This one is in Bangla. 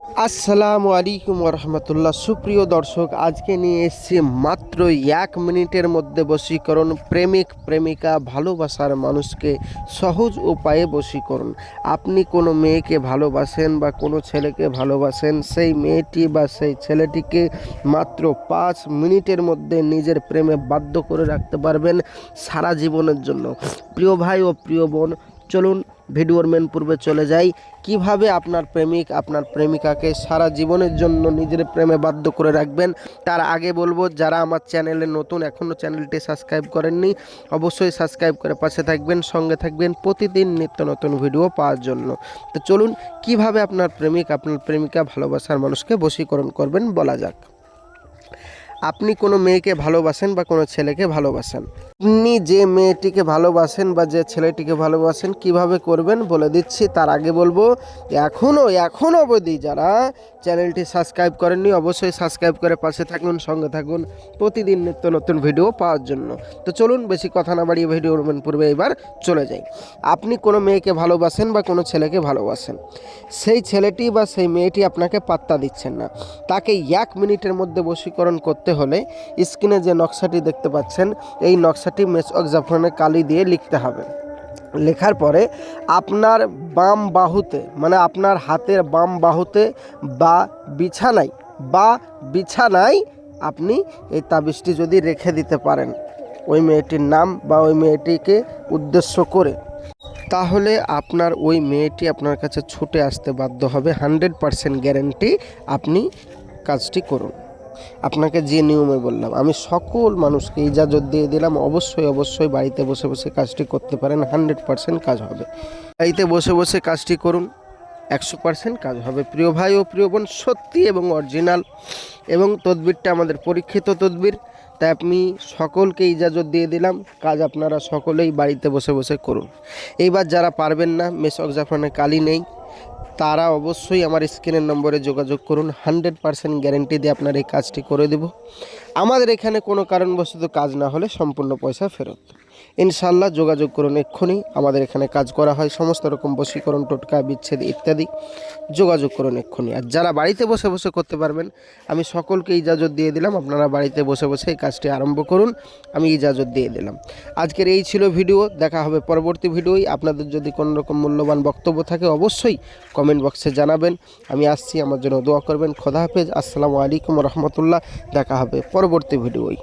আসসালামু আলাইকুম রহমতুল্লাহ। সুপ্রিয় দর্শক, আজকে নিয়ে এসেছি মাত্র 1 মিনিটের মধ্যে বশীকরণ। প্রেমিক প্রেমিকা ভালোবাসার মানুষকে সহজ উপায়ে বশীকরণ। আপনি কোনো মেয়েকে ভালোবাসেন বা কোনো ছেলেকে ভালোবাসেন, সেই মেয়েটি বা সেই ছেলেটিকে মাত্র 5 মিনিটের মধ্যে নিজের প্রেমে বাধ্য করে রাখতে পারবেন সারা জীবনের জন্য। প্রিয় ভাই ও প্রিয় বোন, চলুন ভিডিওর মেন পূর্বে চলে যাই। কিভাবে আপনার প্রেমিক আপনার প্রেমিকাকে সারা জীবনের জন্য নিজের প্রেমে বাধ্য করে রাখবেন। তার আগে বলবো, যারা আমার চ্যানেলে নতুন, এখনও চ্যানেলটি সাবস্ক্রাইব করেননি, অবশ্যই সাবস্ক্রাইব করে পাশে থাকবেন, সঙ্গে থাকবেন প্রতিদিন নিত্য নতুন ভিডিও পাওয়ার জন্য। তো চলুন কিভাবে আপনার প্রেমিক আপনার প্রেমিকা ভালোবাসার মানুষকে বশীকরণ করবেন বলা যাক। আপনি কোনো মেয়েকে ভালোবাসেন বা কোনো ছেলেকে ভালোবাসেন, আপনি যে মেয়েটিকে ভালোবাসেন বা যে ছেলেটিকে ভালোবাসেন কিভাবে করবেন বলে দিচ্ছি। তার আগে বলবো, এখনও অবধি যারা চ্যানেলটি সাবস্ক্রাইব করেননি, অবশ্যই সাবস্ক্রাইব করে পাশে থাকুন, সঙ্গে থাকুন প্রতিদিন নিত্য নতুন ভিডিও পাওয়ার জন্য। তো চলুন বেশি কথা না বাড়িয়ে ভিডিওর পূর্বে এবার চলে যাই। আপনি কোনো মেয়েকে ভালোবাসেন বা কোনো ছেলেকে ভালোবাসেন, সেই ছেলেটি বা সেই মেয়েটি আপনাকে পাত্তা দিচ্ছেন না, তাকে 1 মিনিটের মধ্যে বশীকরণ করতে হলে স্ক্রিনে যে নকশাটি দেখতে পাচ্ছেন, এই নকশাটি মেসওয়াক জাফরানের কালি দিয়ে লিখতে হবে। লেখার পরে আপনার বাম বাহুতে, মানে আপনার হাতের বাম বাহুতে বিছানায় আপনি এই তাবিজটি যদি রেখে দিতে পারেন ওই মেয়েটির নাম বা ওই মেয়েটিকে উদ্দেশ্য করে, তাহলে আপনার ওই মেয়েটি আপনার কাছে ছুটে আসতে বাধ্য হবে। 100% গ্যারেন্টি। আপনি কাজটি করুন। আপনাকে যে নিয়মে বললাম, আমি সকল মানুষকে ইজাজত দিয়ে দিলাম, অবশ্যই বাড়িতে বসে বসে কাজটি করতে পারেন। 100% কাজ হবে। বাড়িতে বসে বসে কাজটি করুন, 100% কাজ হবে। প্রিয় ভাই ও প্রিয় বোন, সত্যি এবং অরিজিনাল, এবং তদবিরটা আমাদের পরীক্ষিত তদবির, তাই আপনি সকলকে ইজাজত দিয়ে দিলাম। কাজ আপনারা সকলেই বাড়িতে বসে বসে করুন। এইবার যারা পারবেন না, মেসওয়াক জাফরানের কালি নেই, তারা অবশ্যই আমার স্ক্রিনের নম্বরে যোগাযোগ করুন। 100% গ্যারেন্টি দিয়ে আপনার এই কাজটি করে দেব। আমাদের এখানে কোনো কারণবশত কাজ না হলে সম্পূর্ণ পয়সা ফেরত। ইনশাল্লাহ যোগাযোগ করুন এক্ষুনি। আমাদের এখানে কাজ করা হয় সমস্ত রকম বশীকরণ, টোটকা, বিচ্ছেদ ইত্যাদি। যোগাযোগ করুন এক্ষুনি। আর যারা বাড়িতে বসে বসে করতে পারবেন, আমি সকলকে ইজাজত দিয়ে দিলাম, আপনারা বাড়িতে বসে বসে এই কাজটি আরম্ভ করুন। আমি ইজাজত দিয়ে দিলাম। আজকের এই ছিল ভিডিও। দেখা হবে পরবর্তী ভিডিওয়। আপনাদের যদি কোনো রকম মূল্যবান বক্তব্য থাকে অবশ্যই কমেন্ট বক্সে জানাবেন। আমি আসছি, আমার জন্য দোয়া করবেন। খোদা হাফেজ। আসসালামু আলাইকুম রহমতুল্লাহ। দেখা হবে পরবর্তী ভিডিওয়।